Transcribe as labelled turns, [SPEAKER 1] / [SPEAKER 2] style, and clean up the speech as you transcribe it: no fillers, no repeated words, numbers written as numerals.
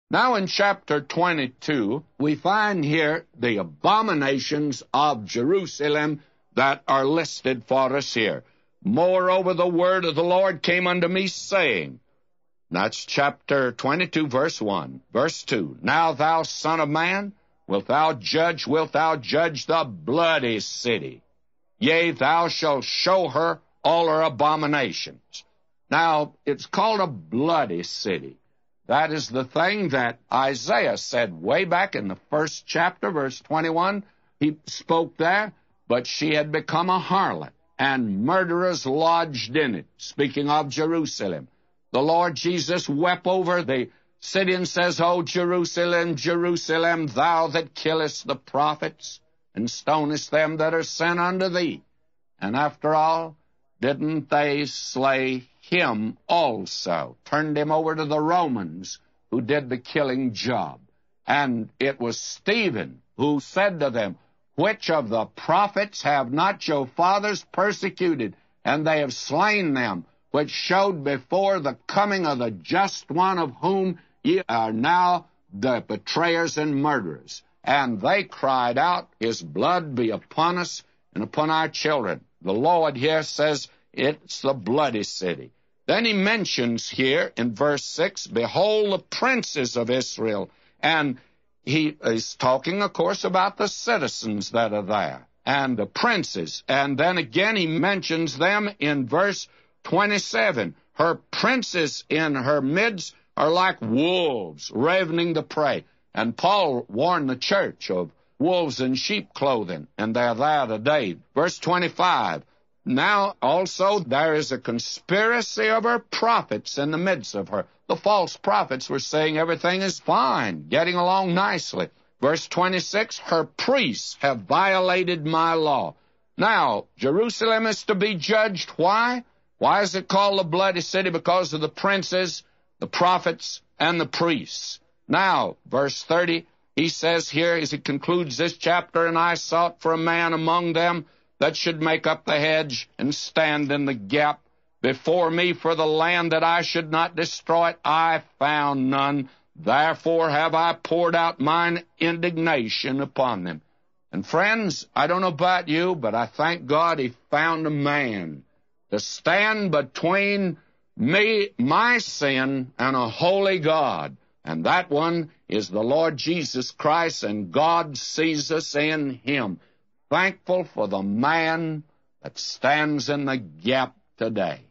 [SPEAKER 1] Now in chapter 22, we find here the abominations of Jerusalem that are listed for us here. Moreover, the word of the Lord came unto me, saying, that's chapter 22, verse 1. Verse 2, now thou son of man, wilt thou judge the bloody city? Yea, thou shalt show her all her abominations. Now, it's called a bloody city. That is the thing that Isaiah said way back in the first chapter, verse 21. He spoke there, but she had become a harlot, and murderers lodged in it, speaking of Jerusalem. The Lord Jesus wept over the city and says, O Jerusalem, Jerusalem, thou that killest the prophets and stonest them that are sent unto thee. And after all, didn't they slay him also? Turned him over to the Romans, who did the killing job. And it was Stephen who said to them, which of the prophets have not your fathers persecuted? And they have slain them, which showed before the coming of the just one, of whom ye are now the betrayers and murderers. And they cried out, his blood be upon us and upon our children. The Lord here says it's the bloody city. Then he mentions here in verse 6, behold the princes of Israel. And he is talking, of course, about the citizens that are there and the princes. And then again he mentions them in verse 27. Her princes in her midst are like wolves ravening the prey. And Paul warned the church of wolves in sheep clothing, and they're there today. Verse 25. Now also there is a conspiracy of her prophets in the midst of her. The false prophets were saying everything is fine, getting along nicely. Verse 26, her priests have violated my law. Now, Jerusalem is to be judged. Why? Why is it called the bloody city? Because of the princes, the prophets, and the priests. Now, verse 30, he says here as he concludes this chapter, and I sought for a man among them that should make up the hedge and stand in the gap before me for the land, that I should not destroy it. I found none. Therefore have I poured out mine indignation upon them. And friends, I don't know about you, but I thank God he found a man to stand between me, my sin, and a holy God. And that one is the Lord Jesus Christ, and God sees us in him. Thankful for the man that stands in the gap today.